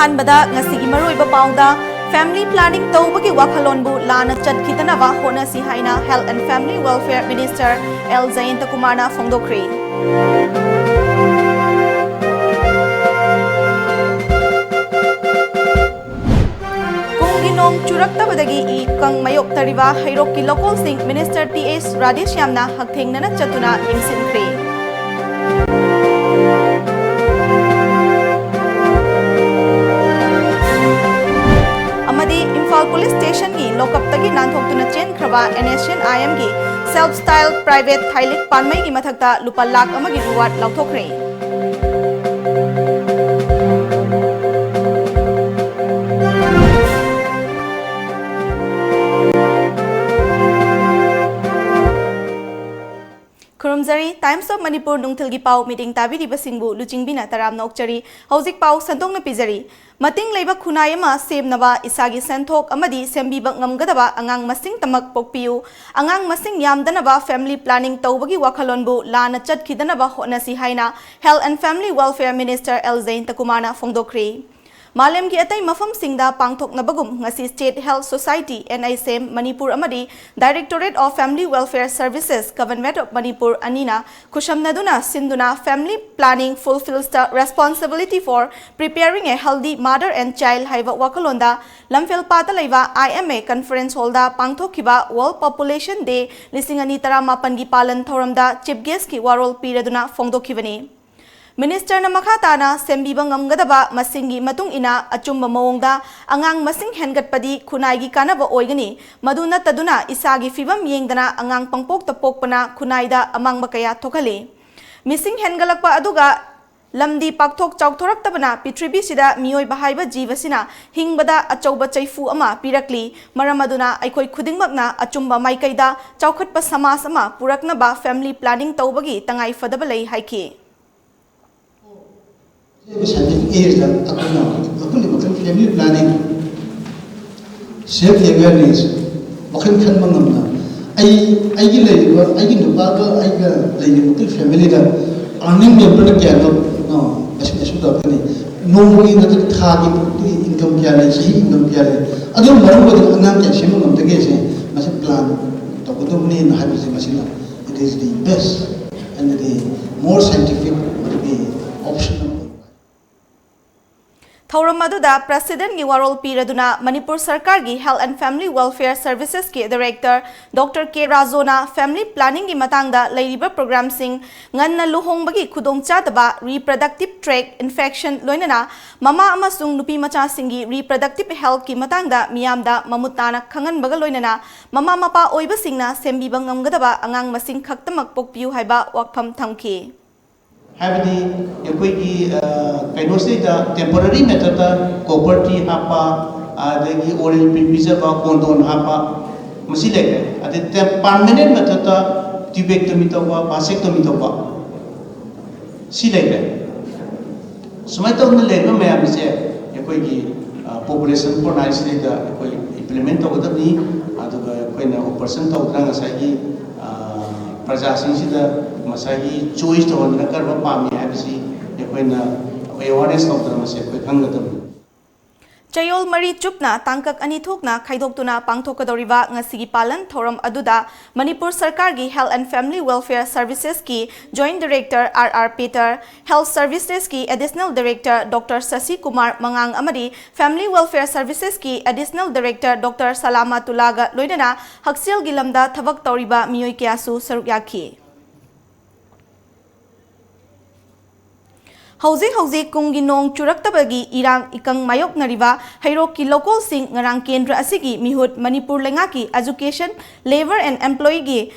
अहानबदा ngasigi maroiba paungda family planning tawbagi wakhalonbu lana chatkitanaba honasi haina Health and Family Welfare Minister L. Jayantakumarna phongdokri. Nong churaktabadagi I kang mayok tariba hairokki local sing Minister T.S. Radishyamna hakthengna chatuna yingsinkhre. Amadi Imphal Police Station gi lokaptagi nanthokuna chen khraba NSNIM gi self-styled private thailik panmai gi mathakta lupa lakh amagi reward lauthokre. Kurumzari Times of Manipur nungthilgi pau meeting tabi di basingbu LUCHINGBI na taram na okchari hauzik pau santong na pizari mating leiba khunayama semnaba isagi senthok amadi sembiba ngamgadaba angang masing tamak pokpiu angang masing yamdanaba family planning tawbagi wakhalonbu lana chatkidanaba honasi haina Health and Family Welfare Minister L. Jayantakumarna phongdokri. Malam ki atay mafam singda pangthok na bagum ngasi State Health Society NISM Manipur amadi Directorate of Family Welfare Services Government of Manipur anina kushamnaduna sinduna family planning fulfills the responsibility for preparing a healthy mother and child haiba wakalonda lamfel pata laiba IMA conference holda pangthokiba World Population Day 2018 gi palan thoramda chief guest ki warol piraduna phongdokhibani. Minister na makhatana sembiba ngamgadaba masingi matung ina achumba mawongda angang masing hengatpadi khunai gi kanaba oigani maduna taduna isagi fibam yengdana angang pangpok tapokpana khunaida amangba kaya thokale missing hengalakpa aduga lamdi pakthok chawthoraktabana pitribi sida mioi bahaiba jivasina hingbada achauba chaifu ama pirakli maramaduna aikoi khudingmakna achumba maikaida chawkhatpa samas ama puraknaba family planning tawbagi tangai fadaba lei haiki. Scientific age that family planning, safety awareness, wakin kan mangamna. I give labor, I give the barber, I give family that earning the product no, especially normally not the target income carry, income carry. I don't know what the Anam can of the case, must plan. Tokotomni and Habis Machina. It is the best and the more scientific option. Thaurammaduda President gi warol piraduna Manipur Sarkar gi Health and Family Welfare Services ki Director Dr. K. Razona Family Planning gi matangda leiriba program sing nganna luhongbagi khudongchataba reproductive tract infection loinana mama amasung nupi macha singi reproductive health ki matangda miyamda mamutana khanganbaga loinana mama mapa oiba singna sembiba ngamgadaba angang masing khaktamak pokpiu haiba wakpham thamki. Habdi yokoi kainosi da temporary method da copperty hapa adagi oral pizza ba condom hapa masi lege ade permanent method da tubectomy to ba vasectomy to ba si lege sumai to na lege me am se yokoi ki population for nice da yokoi implement to da ni aduga koi na operation to da ngasai ki praja sing sida masagi choice to on karba pami habisi yakoina awareness of the mase koi khangadam Chayol Mari Chupna Tangkak Ani Thokna Khaidoktuna Pangthokadoriba ngasigi palan thoram aduda Manipur Sarkar gi Health and Family Welfare Services ki Joint Director R.R. Peter, Health Services ki Additional Director Dr. Sasi Kumar Mangang amadi Family Welfare Services ki Additional Director Dr. Salama Tulaga loinana Haksil gilamda thabak toriba miyoi kyasu saruk yakhi. Hauzik kungi nong churaktabagi irang ikang mayok nariba hairokki local sing ngarang kendra asigi mihut Manipur lengaki Education, Labor and Employee gi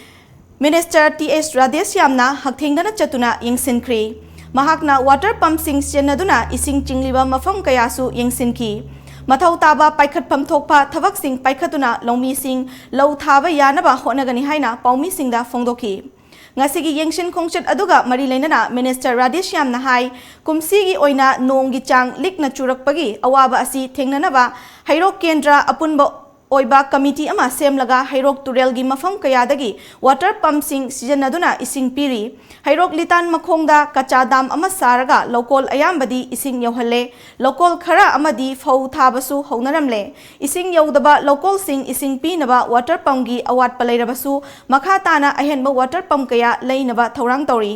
Minister T.S. Radishyamna hakthengdana chatuna yingsinkri. Mahakna water pump sing sianaduna ising chingliba mafam kayasu yingsinki. Mathau taba paikhatpham thokpa thabak sing paikhatuna longmi sing lau thaba yanaba honagani haina paumi singda phongdoki. Ngasigi yengshin khongchat aduga mari leinana Minister Radishyamna hai kumsigi oina nonggi chang likna churakpagi awaba asi thengnanaba hairok kendra apunba oiba committee ama semlaga hairok turel gi mafam kayadagi water pump sing sijanaduna ising piri hairok litan makhongda kacha dam ama saraga local ayambadi ising yohalle local khara amadi phau thabasu haunaramle ising yodaba local sing ising pinaba water pump gi awat palairabasu makha tana ahenba water pump kaya leinaba thorang tori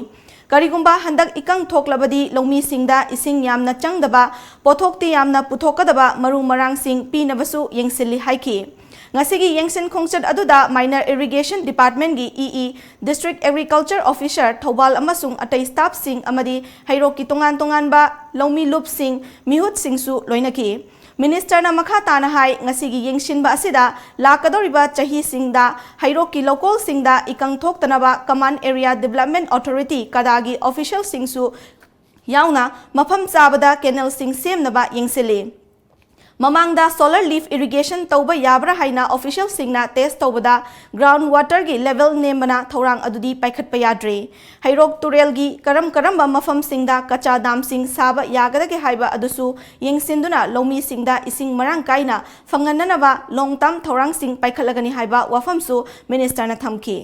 Karigumba handak ikang thoklabadi longmi singda ising yamna changdaba pothokti yamna puthokadaba maru marang sing pinabasu yengsilli haiki ngasigi yengsin khongchat aduda minor irrigation department gi EE district agriculture officer thobal amasung atai staff sing amadi hairoki tongan ba longmi lup sing mihut singsu loinaki Minister na makha tana hai ngasigi yengshinba asida lakadoriba chahi singda hairoki local singda ikang thoktanaba command area development authority kadagi official singsu yauna mafam chabada canal sing semnaba yengsili Mamangda solar leaf irrigation tauba yabra haina official singna test taubada ground water gi level nembana thorang adudi paikhat payadre hairok turel gi karamba mafam singda kacha dam sing saba yagada ge haiba adusu yengsinduna lomi singda ising marang kaina fangananaba long term thorang sing paikhalagani haiba wafamsu minister na thamki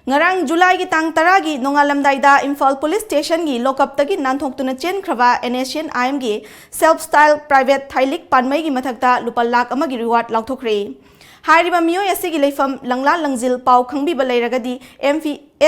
Ngarang July gi tang taragi nongalamdaida Imphal Police Station gi lockup tagi nanthongtuna chen khraba NSN IM gi self style private thailik panmai gi mathakta lupa lakh amagi reward lauthokre hairiba miyoi asigi leifam langla langjil pau khangbi balairagadi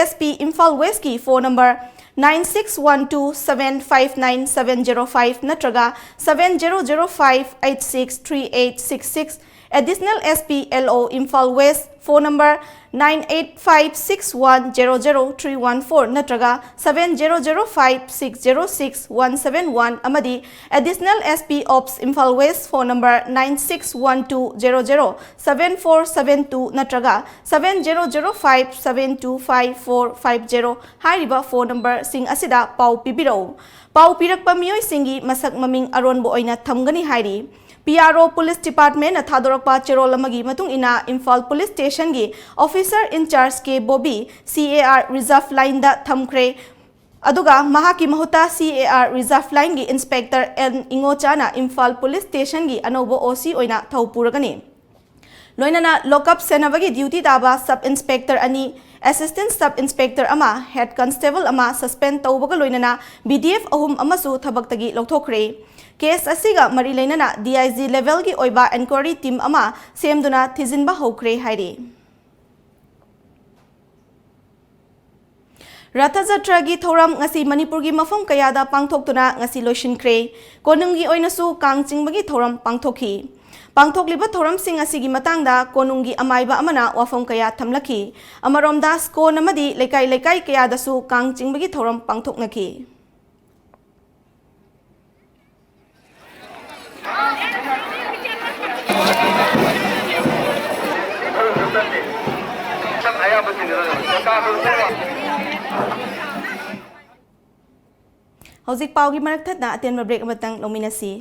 SP Imphal West gi phone number 9612759705 natraga 7005863866 Additional SP LO Imphal West phone number 9856100314 natraga 7005606171 amadi Additional SP Ops Imphal West phone number 9612007472 natraga 7005725450 hairiba phone number sing asida pau pibiro pau pirakpa miyoi singi masak maming aronbo oina thamgani hairi PRO Police Department na thadorokpa cherol amagi matung ina Imphal Police Station gi Officer in Charge ke Bobby CAR Reserve Line da thamkre aduga mahaki mahuta CAR Reserve Line gi Inspector N Ingochana Imphal Police Station gi anobo OC oina thawpuragani loinana lockup senabagi duty daba Sub Inspector ani Assistant Sub Inspector ama Head Constable ama suspend tawbaga loinana BDF ahum amasu thabaktagi lokthokre Case asiga mari leinana DIG level gi oiba inquiry team ama semduna thijinba hokre hairi Ratha Jatra gi thoram ngasi Manipur gi mafam kayada pangthoktuna ngasi loishinkre konung gi oinasu kangchingbagi thoram pangthokhi pangthokliba thoram sing asigi matangda konung gi amaiba amana wafam kaya thamlakhi amaromda skon amadi lekai kayada su kangchingbagi thoram pangthoknaki Hauzik pau gi marak thatna atenba break amatang lominasi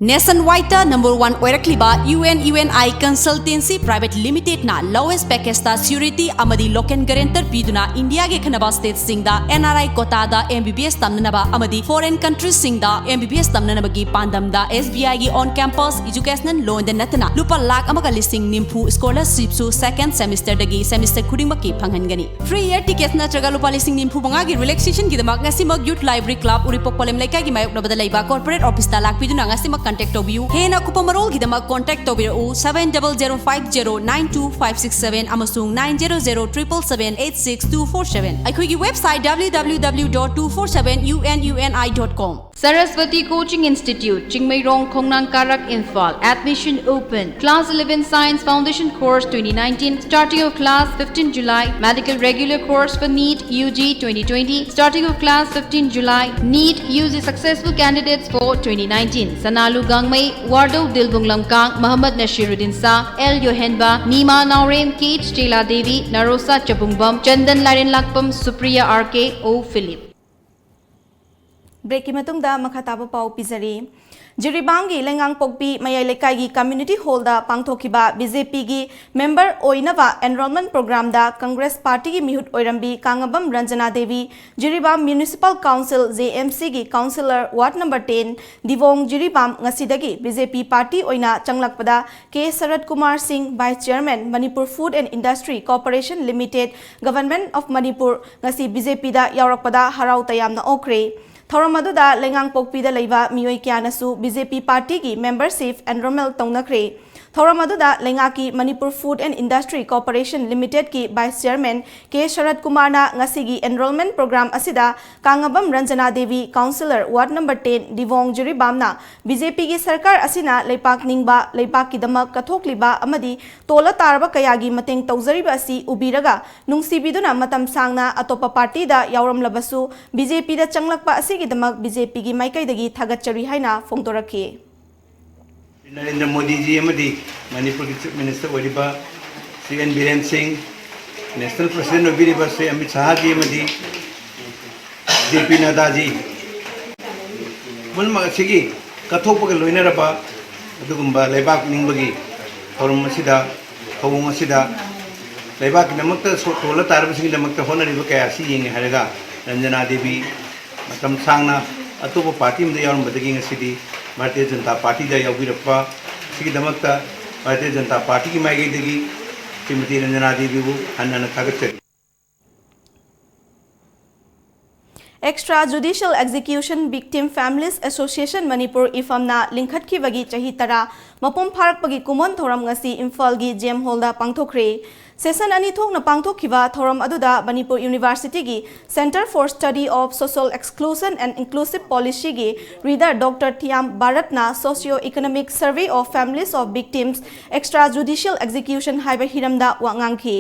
Nationwide number 1 oirakliba UNI Consultancy Private Limited na lowest package ta security amadi local guarantor piduna India ge khanaba state singda NRI quota da MBBS tamnaba amadi foreign countries singda MBBS tamnaba gi pandam da SBI gi on campus educational loan da natna lupa lakh amaga listing nimpu scholarship su second semester dagi semester khuding maki phanghangani free year tickets na traga lupa listing nimpu banga gi relaxation gi damak ngasimag youth library club uripok polem laikai gi mayok nabada laiba corporate office ta lak piduna ngasimag contact tobiu hena kupamarol gidama contact tobiru 7005092567 amasung 9007778647 aikhoigi website www.247ununi.com Saraswati Coaching Institute, Chingmairong Khongnang Karak Imphal. Admission open. Class 11 Science Foundation Course 2019. Starting of class 15 July. Medical Regular Course for NEET UG 2020. Starting of class 15 July. NEET UG Successful Candidates for 2019. Sanalu Gangmai, Wardo Dilbung Lamkang, Muhammad Nashiruddin Sa, L. Yohenba, Nima Naurem, Kate Stela Devi, Narosa Chabungbam, Chandan Larin Lakpam, Supriya RK, O. Philip. Break ki matungda makhataba pau pizari Jiribamgi Lengang Pokpi Mayai Lekai Community Hall da Pangthokiba BJP gi member Oinava enrollment program da Congress Party gi Mihut Oirambi Kangabam Ranjana Devi Jiribam Municipal Council JMC gi Councillor Ward number 10 Divong Jiribam ngasidagi BJP Party Oina Changlakpada K Sarat Kumar Singh Vice Chairman Manipur Food and Industry Corporation Limited Government of Manipur ngasi BJP da yaurakpada harau tayamna okre Thoramadu Lengang Pokpida Leva Mioi Kianasu BJP Party ki membership enrollment tongnakre Thoramadu Lengaki Manipur Food and Industry Corporation Limited ki Vice Chairman K Sharat Kumar na ngasigi enrollment program asida Kangabam Ranjana Devi Councillor Ward number 10 Divong Jiribam na BJP ki sarkar asina Leipak Ningba Leipak ki damak kathokliba amadi tola taraba kayagi mateng tawzariba asi ubiraga nungsibiduna matam sangna atopa party da yauram labasu BJP da changlakpa asigi damak BJP ki maikaidagi thagatchari haina phongtoraki Narendra Modi ji amadi Manipur Chief Minister Wadiba Sri N Biren Singh National President Wadiba Sri Amit Shah ji amadi JP Nadda ji mulma sigi kathokpa loina raba adugumba lebak ningbagi thorum asida thawung asida lebak namakta tola tarba sigi namakta honariba kaya si yeng haraga Ranjana Devi matam sangna atopa party mda yarum badagi ngasidi Bharatiya Janata Party da yaubirappa sigi damakta Bharatiya Janata Party ki maigaidagi Srimati Ranjana Devi bu hannana thagatchari Extrajudicial Execution Victim Families Association Manipur ifamna lingkhat ki bagi chahi tara mapum pharak pagi kumon thoram ngasi Imphal gi Gem Hall da pangthokre Session ani thokna pangthokhiba thoram aduda Manipur University gi Center for Study of Social Exclusion and Inclusive Policy gi Reader Dr. Thiam Bharatna Socio-Economic Survey of Families of Victims Extrajudicial Execution haiba hiramda wangangki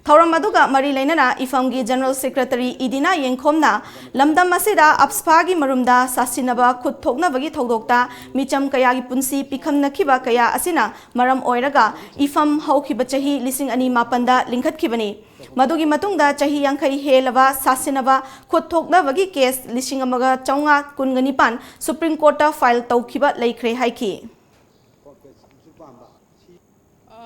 Thoram aduga mari lainana ifamgi General Secretary Idina Yengkhomna lamdam asida apspagi marumda sasinaba khut thoknabagi thodokta micham kayagi punsi pikhamnakhiba kaya asina maram oiraga ifam haukiba chahi lising ani mapanda lingkhatkibani madugi matungda chahi yankhai helaba sasinaba khut thoknabagi case lising amaga chaunga kunganipan Supreme Court ta file tawkhiba laikhre haiki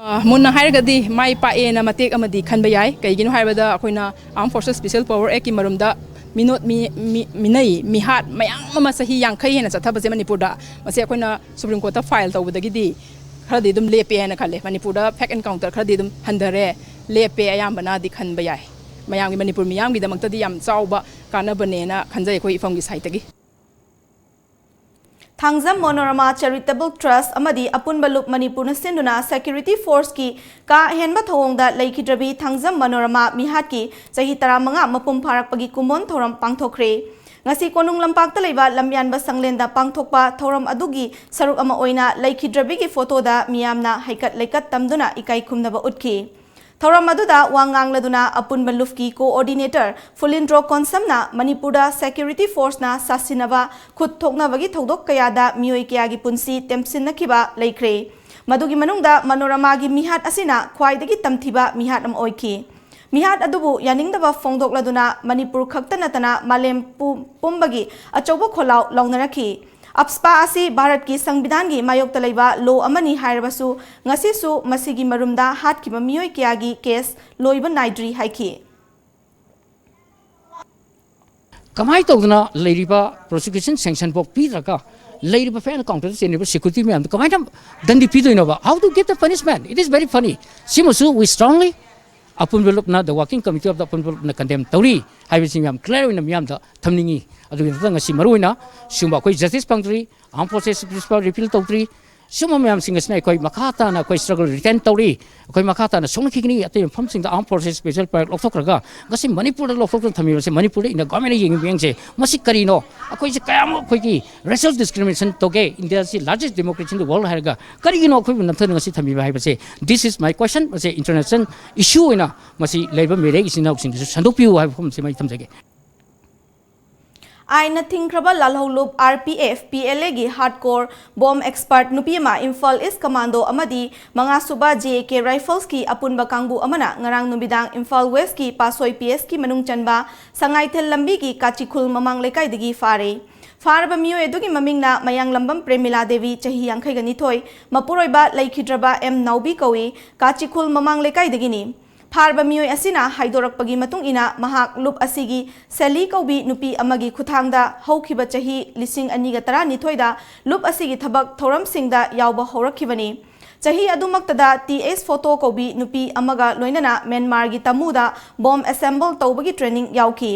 Munna hairagadi mai pa e na matek amadi khanba yai kaigino haibada akoina Armed Forces Special Power Act ki marumda minot minai mihat mayang mama sahi yankhai hena chathaba je Manipur da mase akoina Supreme Court ta file tawbadagi di kharadi dum lepe hena khale Manipur da fact encounter kharadi dum handare lepe ayambana di khanba yai mayang gi Manipur miyam gi damakta di yam chawba kanabane na khanjai khoi ifam gi saitagi Thangjam Monorama Charitable Trust amadi apunba lup Manipur na sinduna Security Force ki ka henba thongda laikhidrabi Thangjam Monorama mihat ki chahi taramanga mapum pharak pagi kumon thoram pangthokre ngasi konung lampak ta leiba lamyanba sanglenda pangthokpa thoram adugi saruk ama oina laikhidrabi ki photo da miyamna haikat laikat tamduna ikai khumnaba utki Thoram aduda wangang laduna apunba lufki coordinator Fulindro Konsamna Manipura Security Force na sasinaba khut thokna bagi thodok kayada mioi kayagi punsi temsinnakiba laikre madugi manungda Manorama gi mihat asina khwaidagi tamthiba mihat am oiki mihat adubu yaningdaba phongdok laduna Manipur khaktanatana malem pumbagi achobo kholau launaraki Apspa asi Bharat ki Sangbidan gi mayok talaiba lo amani hairabasu ngasi su masigi marumda hat ki mamioi kyagi case loiba naidri haiki Kamai tawduna leiriba prosecution sanction box pidraka leiriba fan counter senibra security me am kamai dam dandi pidoinova how to give the punishment it is very funny simusu we strongly upon develop na the working committee of the upon develop na condemn tauri haibisi me am clear in me am the thamningi adu ngasi maruina sumba koi justice pangtri Armed Forces principal repeal tawtri suma me am singasna koi makata na koi struggle return tauri koi makata na songkigni ate famsing the Armed Forces special part lokthokraga ngasi Manipur lokthok thami se Manipur in the government yeng bengse masi karino akoi se kayam koi ki racial discrimination toge India is largest democracy in the world harga karigino koi namthang ngasi thami ba haibase this is my question mase international issue ina masi labor mere isina sing sandopiu hai famse mai thamjage Aina Thinkraba Lalholup RPF PLA gi hardcore bomb expert Nupiama Imphal East Commando amadi mga suba JK Rifles ki apunba kangbu amana ngarang numidang Imphal West ki Pasoi PS ki manung chanba Sangaitel lambi ki Kachikul mamang lekai digi fare फारब मियोय दुगी ममिंगना मयांग Lambam Premila देवी चही यांखैगा निथोय मपुरोइबा लैखिद्रबा M नौबी कौई काचिखुल ममांग लेकाई दगिनी फारब मियोय असिना हाइदोरकपगी मतुंग इना महाक loop असिगी सेली कौबी नुपी अमगी खुथांगदा हौखिबा चही 2012 loop असिगी थबक थौरम सिंगदा यावबा हौरखिबनी चही अदुमक्तदा TS photo कौबी नुपी अमगा लोइनना Myanmar गी तमुदा bomb assemble तौबगी training यावखी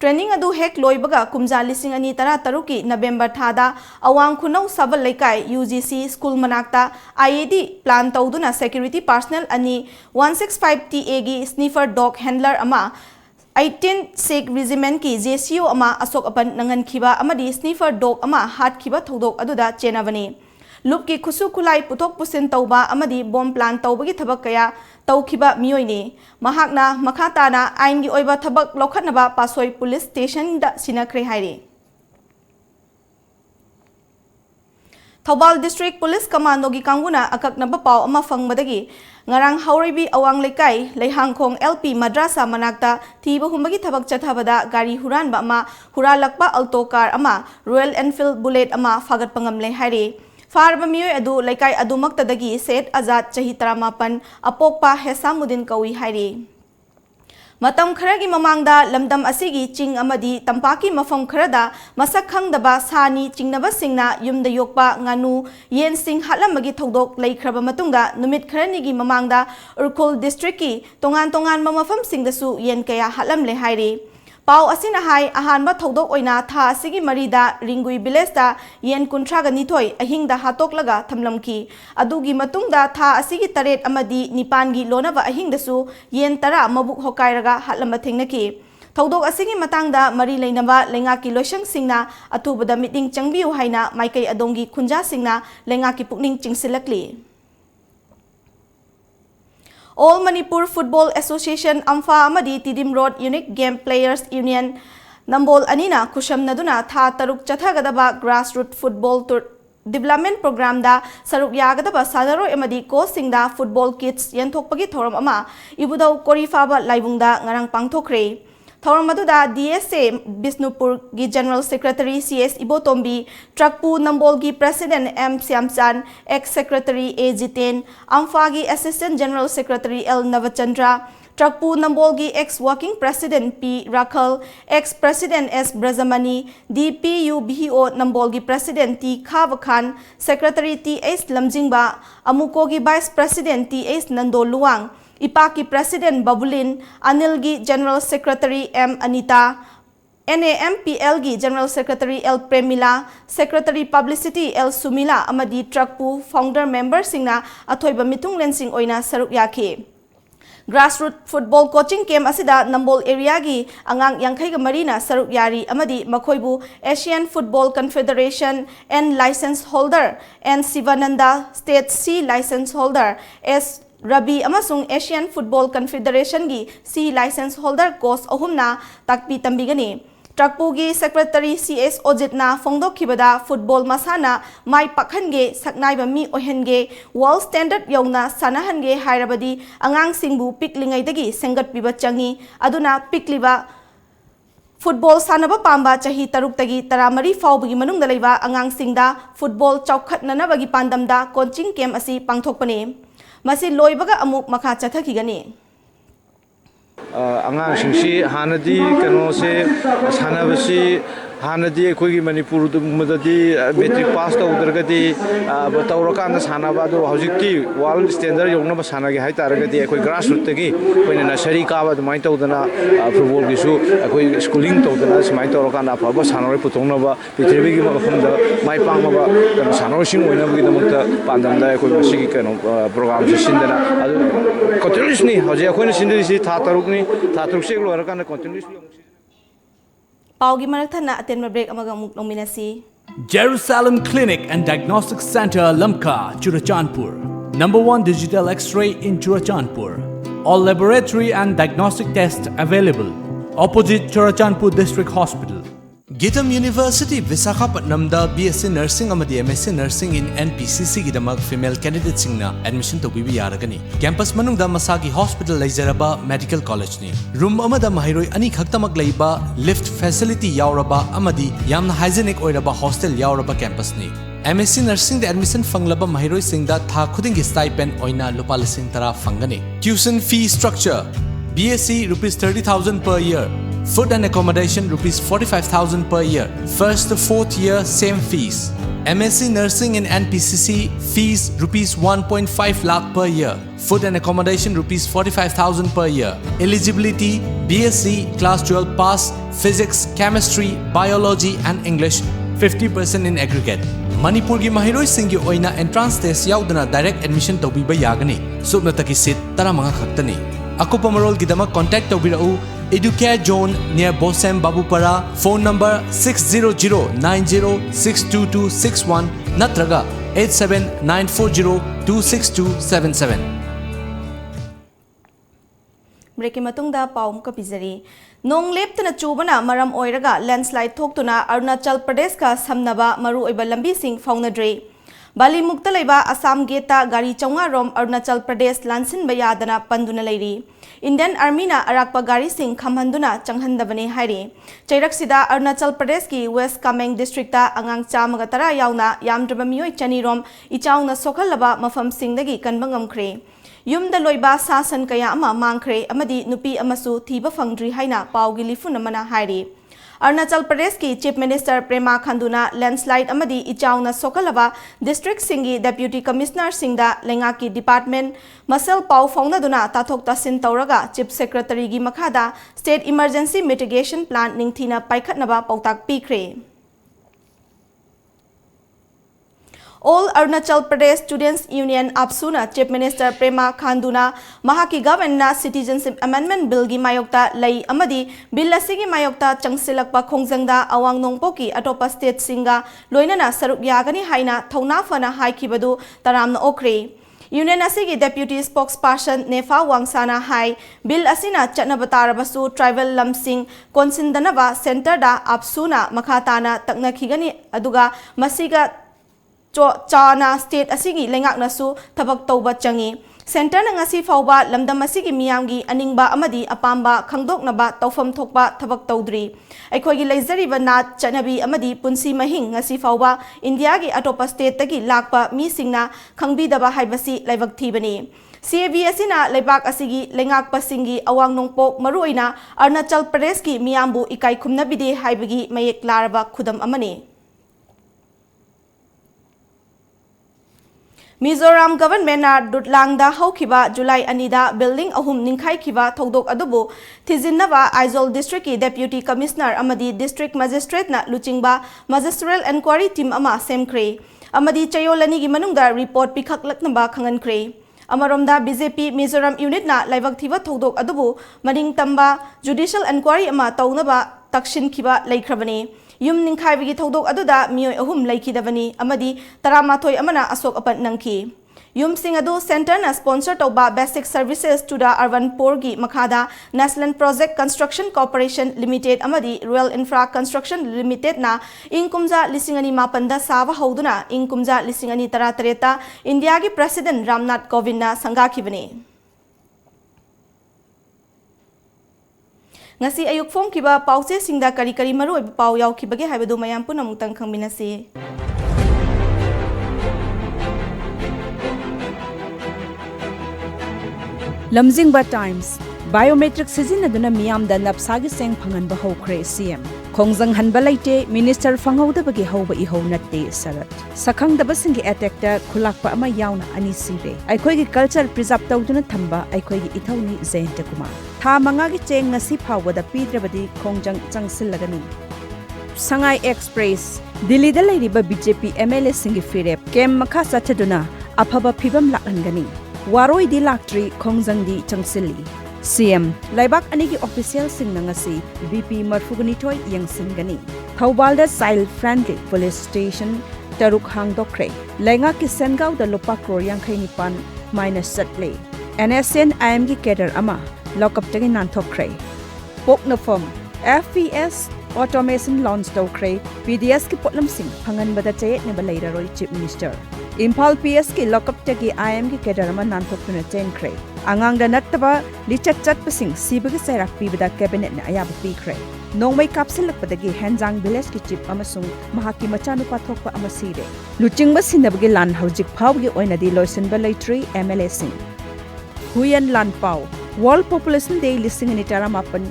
training अदु हेक लोइबगा कुमजा 2013 की नवेंबर थादा अवांग खुनौ सबल लेकाई UGC स्कूल मनाक्ता IED प्लान तौदुना सिक्योरिटी पर्सनल अनि 165 TA गी स्नीफर डॉग हैंडलर अमा 18 सिख रेजिमेंट की JCO अमा अशोक अपन नंगनखिबा अमदी स्नीफर डॉग अमा हाटखिबा थौदोक अदुदा चेनाबनी लुप की खुसु खुलाई पुथोक पुसिन तौबा अमदी बॉम्ब प्लान तौबगी थबक कया तौखिबा मियोइने महाकना मखाताना आइन गी ओइबा थबक लौखनबा पासोई पुलिस स्टेशन दा सिनाख्रे हाइरे थौबाल डिस्ट्रिक्ट पुलिस कमांडो की कांगुना अककनबा पाव अमा फंगबदगी ngarang hauribi awang lekai leihangkhong LP madrasa manakta thiba humbagi thabak chathabada gari huran ba ma huralakpa alto car ama Royal Enfield Bullet ama fagat pangam le haire फारब मियोय अदु लेकाई अदुमक्तदगी सेठ आजाद चही 18 अपोकपा हेसामुद्दीन कौई हाइरे मतम खरगी ममांगदा लमदम असिगी चिंग अमदी तंपाकी मफम खरदा मसक खंगदबा सानी चिंगनबा सिंगना युमदा योकपा nganu yen sing हालमगी थौदोक लेख्रबा मतुंगा नुमित खरनिगी ममांगदा उरखुल district की तोंगान तोंगान मफम सिंगदसु yen कया हालम ले हाइरे पाव असिना हाई अहानबा थौदोक ओइना था असिगी मरीदा रिंगुई विलेजदा येन कुंथ्रागा निथोय अहिंगदा हातोकलगा थमलमखी अदुगी मतुंगदा था असिगी तरेट अमदी निपानगी लोनबा अहिंगदसु येन तरा मबुक होकायरगा हालम थेंगनकी थौदोक असिगी मतंगदा मरी लेनबा लेंगाकी Loisang सिंगना अथुबदा meeting चंगबियु हाइना माइकई अदोंगी खुंजा सिंगना लेंगाकी पुकनिंग चिंगसिलकली All Manipur Football Association Amfa Amadi Tidim Road Unique Game Players Union Nambol Anina Kusham Naduna Tha Taruk Chathagadaba Grassroots Football Development Program da Saruk Yagadaba Sadaro Amadi Ko Singda Football Kits Yanthokpagi Thoram Ama Ibudau Korifaba Laibungda Ngarang Pangthokre Thoram Maduda DSA Bisnupur gi General Secretary CS Ibotombi Trakpu Nambol gi President M Siamchan Ex Secretary A Jiten Amfa gi Assistant General Secretary L Navachandra Trakpu Nambol gi Ex Working President P Rakhal Ex President S Brazamani DPU BO Nambol gi President T Khavakan Secretary T S Lamjingba Amuko gi Vice President T S Nando Luang Ipaki President Babulin, Anilgi General Secretary M Anita, NAMPL gi General Secretary L Premila, Secretary Publicity L Sumila Amadi Trakpu Founder Member Singna Athoiba Mitung Lensing Oina Saruk Yaki. Grassroots Football Coaching Camp asida Nambol area gi angang yankhai ga marina saruk yari amadi makhoibu Asian Football Confederation N license holder and Sivananda State C license holder S Rabi amasung Asian Football Confederation gi C license holder course ahumna takpi tambigani Trakpu gi Secretary CS Ojitna Fongdokhibada football masana mai pakhange saknaiba mi ohenge world standard yongna sanahange hairabadi angang singbu piklingai dagi sengat piba changi aduna pikliba Football sanaba pamba chahi taruk tagi taramari faubagi manungda leiba angang singda football chaukhatnanabagi pandamda coaching camp asi pangthokpani Masi loibaga amuk makha chathakigani angang singsi hanadi kano se sanabasi hanadi akhoi Manipur madadi metric pass tawdragadi tawrakanda sanaba do hojikti world standard yongna ba sanagi hai taragadi akhoi grassroots tagi koina nursery ka ba mai tawdana football gisu akhoi schooling tawdana smai tawrakanda phaba sanoi putongna ba pithribi gi mafamda mai pangma ba sanoi sing oina gi damukta pandamda akhoi masigi kano program sindana adu continuously hoje akhoi sindri si tha tarukni tha taruk se lorakanda continuously Paugi Marathana aten break amaga muk nominasi Jerusalem Clinic and Diagnostic Center Lamka Churachandpur #1 digital x-ray in Churachandpur all laboratory and diagnostic tests available opposite Churachandpur District Hospital Gitam University Visakhapatnamda BSc Nursing amadi MSc Nursing in NPCC gidamak female candidates singna admission tobibi yaragani. Campus manungda masagi hospital laijaraba medical college ni. Room amada mahiroi ani khaktamak laiba lift facility yauraba amadi yamna hygienic oiraba hostel yauraba campus ni. MSc Nursing the admission fanglaba mahiroi singda tha khudingi stipend oina lupa lising tara fangani. Tuition fee structure BSc rupees 30,000 per year. Food and accommodation rupees 45,000 per year. First to fourth year same fees. MSc Nursing in NPCC fees rupees 1.5 lakh per year. Food and accommodation rupees 45,000 per year. Eligibility BSc class 12 pass physics, chemistry, biology and English 50% in aggregate. Manipur gi mahiroi singi oina entrance test yaudana direct admission tobiba yagani. Subnataki seat taramanga khaktani. Akupa marol gidama contact tobirau Educare Zone near Bosem Babupara. Phone number 60090622261 natraga 87940262277. Breaking matungda paum ka pizari. Nong leptana chubana maram oiraga landslide thoktuna Arunachal Pradesh ka samnaba maru oiba lambi sing faunadre. Bali mukta laiba Assam geta gari chaunga rom Arunachal Pradesh lansin bayadana panduna lairi. Indian Army na arakpa gari sing khamhanduna changhandabane hairi. Chairaksida Arunachal Pradesh ki West Kameng district ta angang chamaga tara yauna yamdraba miyoi chani rom ichauna sokhalaba mafam singdagi kanbangamkhre. Yumda loiba sasan kaya ama mangkhre amadi nupi amasu thiba fangdri haina paugi lifun amana hairi. Arunachal Pradesh ki Chief Minister Prema Khanduna landslide amadi ichauna sokalaba district singi Deputy Commissioner singda lenga ki department masal pau faunaduna tathok tasin tauraga Chief Secretary gi makhada State Emergency Mitigation Plan ningthina paikhatnaba pautak pikre. All Arunachal Pradesh Students Union Apsuna Chief Minister Prema Khanduna Mahaki Governor Citizenship Amendment Bill gi mayokta lay amadi bill asigi mayokta changsilakpa khongjangda awang nongpoki atopa state singa loinana saruk yagani haina thona fana haikibadu taramna okre. Union asigi Deputy Spokesperson Nefa Wangsana hai bill asina chatnabatarabasu tribal lamsing konsindanaba center da Apsuna makhatana taknakhigani aduga masiga Chana state asigi lengak nasu tabak tauba changi. Center na ngasi fauba lamdam asigi miyamgi aningba amadi apamba khangdok naba taufam thokba tabak taudri. Aikhogi leizariba nat chanabi amadi punsi mahing ngasi fauba India gi atopa state tagi lakpa mi singna khangbidaba haibasi laibak thibani. CAB asina leibak asigi lengak pasingi awang nongpok maruina Arunachal Pradesh ki miyambu ikai khumnabide haibagi mayek laraba khudam amani. Mizoram government na Dutlangda haukiba July anida building ahum ningkhai kiba thodok adubu thijinnaba Aizawl district ki deputy commissioner amadi district magistrate na Luchingba magisterial inquiry team ama semkhre amadi chayolani gi manungda report pikhaklaknaba khangankre. Amaromda BJP Mizoram unit na laibak thiba thodok adubu maning tamba judicial inquiry ama taunaba takshin kiba laikhrabani. Yum ningkhaibi thodok aduda miyoi ahum laikidabani amadi taramathoi amana asok apat nangki. Yum sing adu center na sponsor toba basic services to the urban poor gi makhada National Project Construction Corporation Limited amadi Royal Infra Construction Limited na ingkumja lisingani mapanda sawa hauduna ingkumja lisingani taratareta India gi President Ramnath Kovind na sangakhibani. Ngasi ayuk phom kiba pause singda kari kari maru pau yaw kibage haibadu mayam pun amutang khangminasi. Lamjingba Times Biometric sizinaduna miyamda napsagi seng phanganba hokre CM Khongjang hanba laite Minister fanghaudabagi hauba ihau natte sarat sakhangdaba singi attackta khulakpa ama yauna ani sire aikhoigi culture preserve tawduna thamba aikhoigi ithauni Jayanta Kumar tha mangagi cheng ngasi phawada pidrabadi Khongjang changsilagani Sangai Express Delhi da lairiba BJP MLA singi firep kem makha sathaduna aphaba phibam lakhangani waroi di laktri Khongjang di changsilli CM Laibak anigi official sing nangasi BP Marfugani toy yang singani Thaubalda child friendly police station taruk hangdokre lenga ki Sengau da lupa crore yang khainipan minus satle NSN IMG cadre ama lockup tagi nanthokre pokna form FPS automation launch tawkhre PDS ki potlam sing phangan bada chayet ne balaira roi Chief Minister Impal PS ki lockup tagi IM ki kedarama nanthokuna chainkhre angang da nattaba lichat chat pasing sibagi sairak pibada cabinet na ayab pikre nongmai kapsilakpadagi Hanjang village ki chief amasung mahaki machanupa thokpa amasire luchingba sinabagi lan hojik phawgi oinadi loisenba leitri MLA sing Huyan Lan Pau World Population Day listing ni taramapan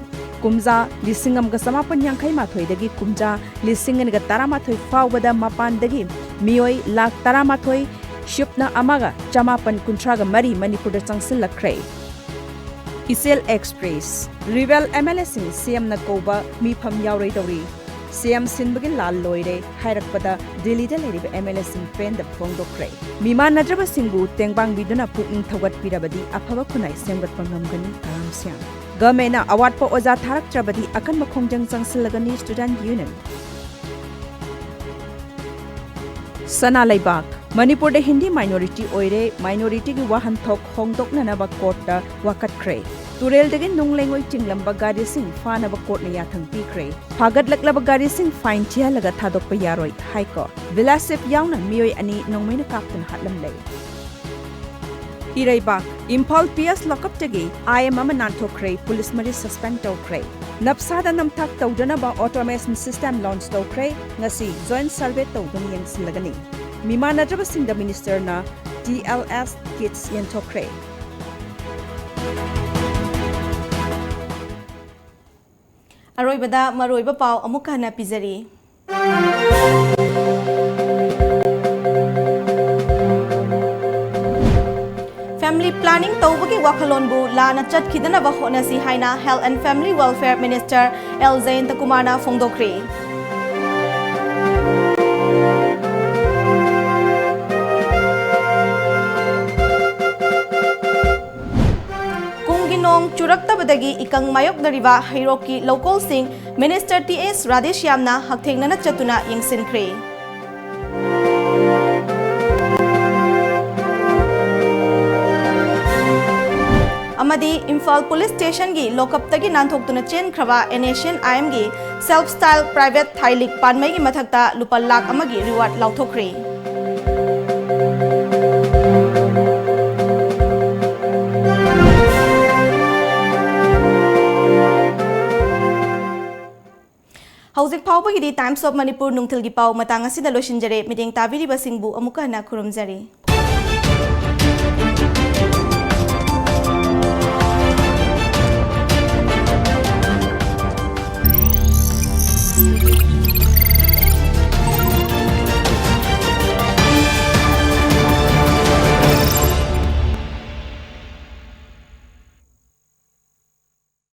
kumja lisingam ga samapan yangkai mathoi dagi kumja lising ga taramathoi fawbada mapan dagi mioi lak taramathoi shupna amaga chamapan kuntra ga mari Manipur da changsil lakre Isel Express Rival MLA sing CM na koba mi pham yaurei dori CM sinbagi lal loire hairakpada Delhi da leriba MLA sing pen da phongdokre mima nadraba singbu tengbang biduna pukning thogat pirabadi aphaba khunai semgat pangamgani karamsyam Gamena award po oza tharak trabadi akan makhongjang changsilagani student union Sana Laibak Manipur de Hindi minority oire minority gi wahan thok hongtok na ba court da wakat kre Turel dagin nunglengoi tinglamba gari sing fana ba court na yathang pi kre phagat laklaba gari sing fine chia laga thadok pa yaroi high court vilasep yauna mioi ani nongmaina kaptan hatlam lei Iraibak Impal PS lockup tagi IM nanthokre police mari suspend tokre Napsada namthak tawdana ba automation system launch tokre ngasi joint survey tawdani yang silagani Mima nadraba singda minister na TLS kits yan tokre Aroibada maroiba pau amuka na pizari Family planning tawbagi wakhalonbu lana chatkidana ba honasi haina Health and Family Welfare Minister L Zain Takumana Fongdokri Kunginong churaktabadagi ikang mayok dariba Hiroki local sing Minister TS Radeshyamna haktengnana chatuna yengsinkre Amadi Imphal Police Station gi lockup tagi nanthokuna chen khraba Nation IM gi self style private thailik panmai gi mathakta lupa lakh amagi reward lauthokre Hauzik phawbagi di Times of Manipur nungthil gi pau matang asida loshinjare meeting tabiri basingbu amuka na khurumjari